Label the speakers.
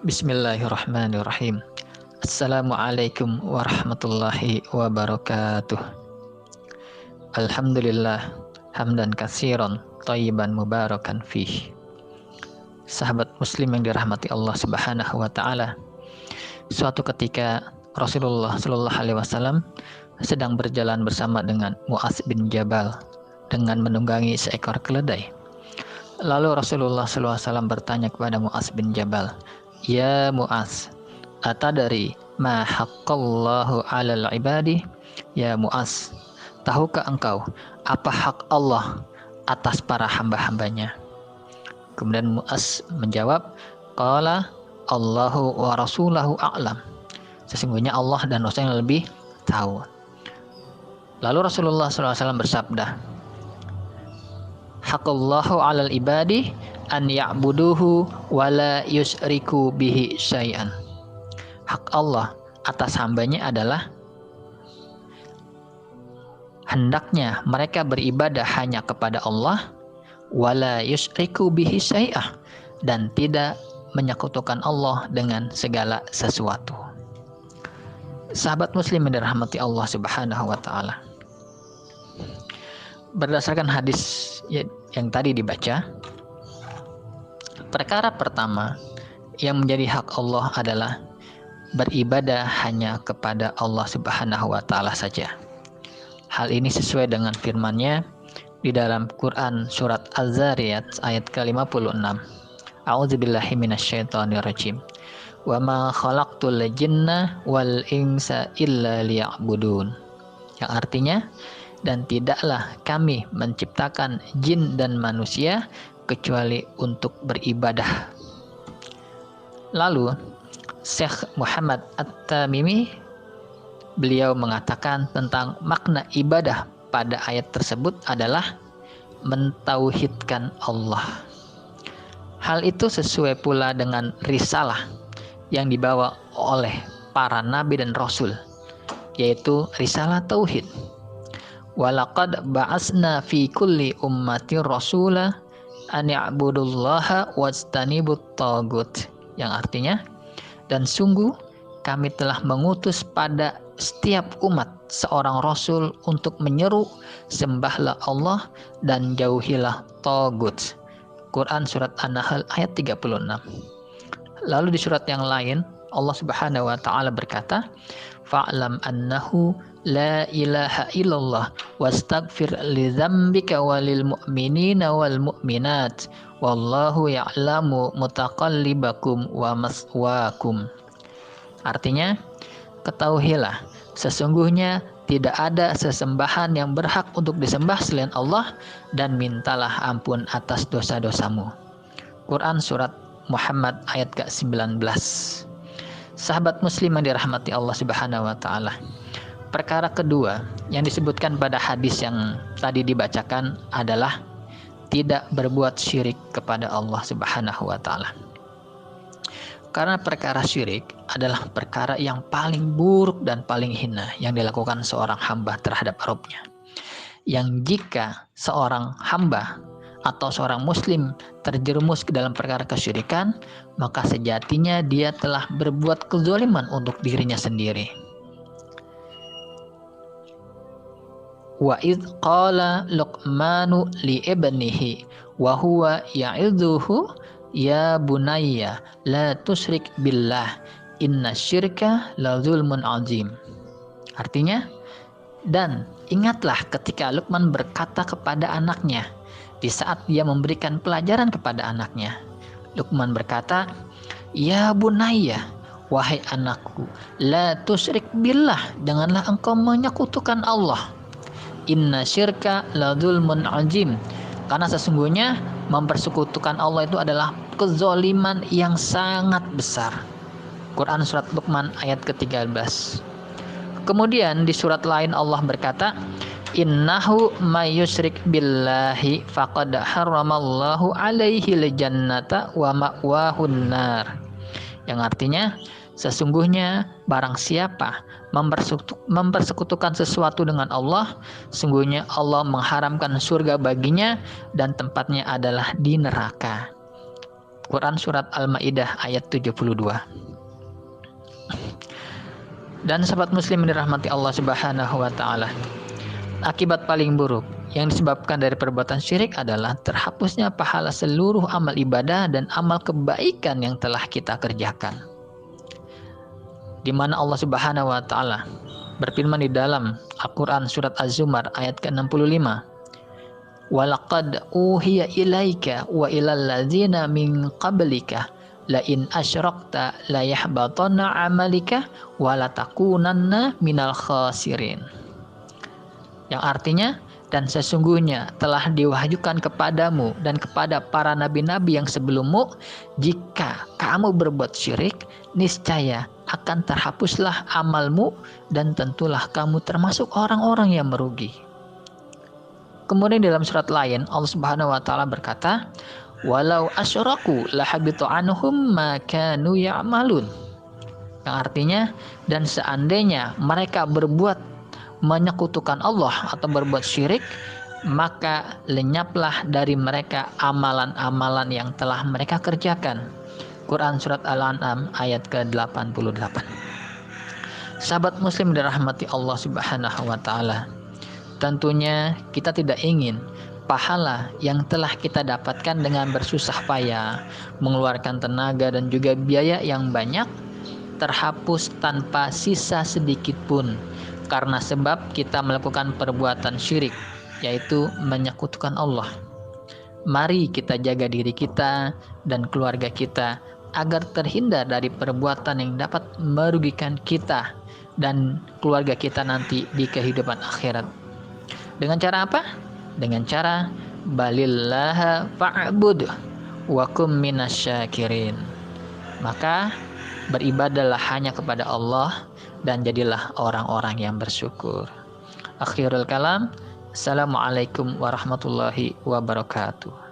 Speaker 1: Bismillahirrahmanirrahim. Assalamualaikum warahmatullahi wabarakatuh. Alhamdulillah hamdan katsiran thayyiban mubarakan fih. Sahabat muslim yang dirahmati Allah Subhanahu wa taala. Suatu ketika Rasulullah sallallahu alaihi wasallam sedang berjalan bersama dengan Mu'adz bin Jabal dengan menunggangi seekor keledai. Lalu Rasulullah sallallahu alaihi wasallam bertanya kepada Mu'adz bin Jabal, "Ya Mu'adz, atadari ma haqqallahu 'alal ibadi?" Ya Mu'adz, tahukah engkau apa hak Allah atas para hamba-hambanya? Kemudian Mu'adz menjawab, qala Allahu wa rasulahu a'lam. Sesungguhnya Allah dan Rasulnya lebih tahu. Lalu Rasulullah SAW bersabda, haqqallahu 'alal ibadi an ya'buduhu wa la yusyriku bihi syai'an. Hak Allah atas hambanya adalah hendaknya mereka beribadah hanya kepada Allah, wa la yusyriku bihi syai'ah, dan tidak menyekutukan Allah dengan segala sesuatu. Sahabat muslim yang dirahmati Allah Subhanahu wa taala. Berdasarkan hadis yang tadi dibaca, perkara pertama yang menjadi hak Allah adalah beribadah hanya kepada Allah Subhanahu wa taala saja. Hal ini sesuai dengan firman-Nya di dalam Quran surat Az-Zariyat ayat ke-56. A'udzubillahi minasyaitonirrajim. Wa ma khalaqtul jinna wal insa illa liya'budun. Yang artinya, dan tidaklah kami menciptakan jin dan manusia kecuali untuk beribadah. Lalu Syekh Muhammad At-Tamimi beliau mengatakan tentang makna ibadah pada ayat tersebut adalah mentauhidkan Allah. Hal itu sesuai pula dengan risalah yang dibawa oleh para nabi dan rasul, yaitu risalah tauhid. Walaqad ba'asna fi kulli ummatin rasula an ya'budullaha wajtanibut tagut. Yang artinya, dan sungguh kami telah mengutus pada setiap umat seorang rasul untuk menyeru sembahlah Allah dan jauhilah tagut. Quran surat An-Nahl ayat 36. Lalu di surat yang lain Allah Subhanahu wa taala berkata, fa'lam annahu la ilaha illallah wastaghfir li dzambika walil mu'minina wal mu'minat wallahu ya'lamu mutaqallibakum wa maswaakum. Artinya, ketahuilah sesungguhnya tidak ada sesembahan yang berhak untuk disembah selain Allah, dan mintalah ampun atas dosa-dosamu. Quran surat Muhammad ayat ke-19. Sahabat muslim yang dirahmati Allah Subhanahu wa taala. Perkara kedua yang disebutkan pada hadis yang tadi dibacakan adalah tidak berbuat syirik kepada Allah Subhanahu wa taala. Karena perkara syirik adalah perkara yang paling buruk dan paling hina yang dilakukan seorang hamba terhadap Rabb-Nya. Yang jika seorang hamba atau seorang muslim terjerumus ke dalam perkara kesyirikan, maka sejatinya dia telah berbuat kezaliman untuk dirinya sendiri. Wa idz qala Luqmanu li ibnihi wa huwa ya'idhuhu ya bunayya la tusyrik billah inna syirka la zulmun azim. Artinya, dan ingatlah ketika Luqman berkata kepada anaknya di saat dia memberikan pelajaran kepada anaknya. Luqman berkata, ya bunayya, wahai anakku, la tusyrik billah, janganlah engkau menyekutukan Allah. Inna syirka la zulmun azim, karena sesungguhnya mempersekutukan Allah itu adalah kezaliman yang sangat besar. Quran surat Luqman ayat ke-13. Kemudian di surat lain Allah berkata, innahu may yusyrik billahi faqad harramallahu alaihi al-jannata wa ma'wahun nar. Yang artinya, sesungguhnya barang siapa mempersekutukan sesuatu dengan Allah, sungguhnya Allah mengharamkan surga baginya dan tempatnya adalah di neraka. Quran surat Al-Maidah ayat 72. Dan sahabat muslim dirahmati Allah Subhanahu wa taala, akibat paling buruk yang disebabkan dari perbuatan syirik adalah terhapusnya pahala seluruh amal ibadah dan amal kebaikan yang telah kita kerjakan. Di mana Allah Subhanahu wa taala berfirman di dalam Al-Qur'an surat Az-Zumar ayat ke-65, "Walaqad uhiya ilaika wa ilal ladzina min qablika la in asyrakta la yahbatanna 'amalika wa la takunanna minal khasirin." Yang artinya, dan sesungguhnya telah diwahyukan kepadamu dan kepada para nabi-nabi yang sebelummu, jika kamu berbuat syirik, niscaya akan terhapuslah amalmu dan tentulah kamu termasuk orang-orang yang merugi. Kemudian dalam surat lain Allah Subhanahu wa taala berkata, "Walau asyraku lahabitu anhum ma kanu ya'malun." Yang artinya, dan seandainya mereka berbuat menyekutukan Allah atau berbuat syirik, maka lenyaplah dari mereka amalan-amalan yang telah mereka kerjakan. Quran surat Al-An'am ayat ke-88. Sahabat muslim dirahmati Allah Subhanahu wa taala, tentunya kita tidak ingin pahala yang telah kita dapatkan dengan bersusah payah, mengeluarkan tenaga dan juga biaya yang banyak terhapus tanpa sisa sedikit pun karena sebab kita melakukan perbuatan syirik, yaitu menyekutukan Allah. Mari kita jaga diri kita dan keluarga kita agar terhindar dari perbuatan yang dapat merugikan kita dan keluarga kita nanti di kehidupan akhirat. Dengan cara apa? Dengan cara balillaha fa'bud wa kum minasyakirin. Maka beribadahlah hanya kepada Allah dan jadilah orang-orang yang bersyukur. Akhirul kalam, assalamualaikum warahmatullahi wabarakatuh.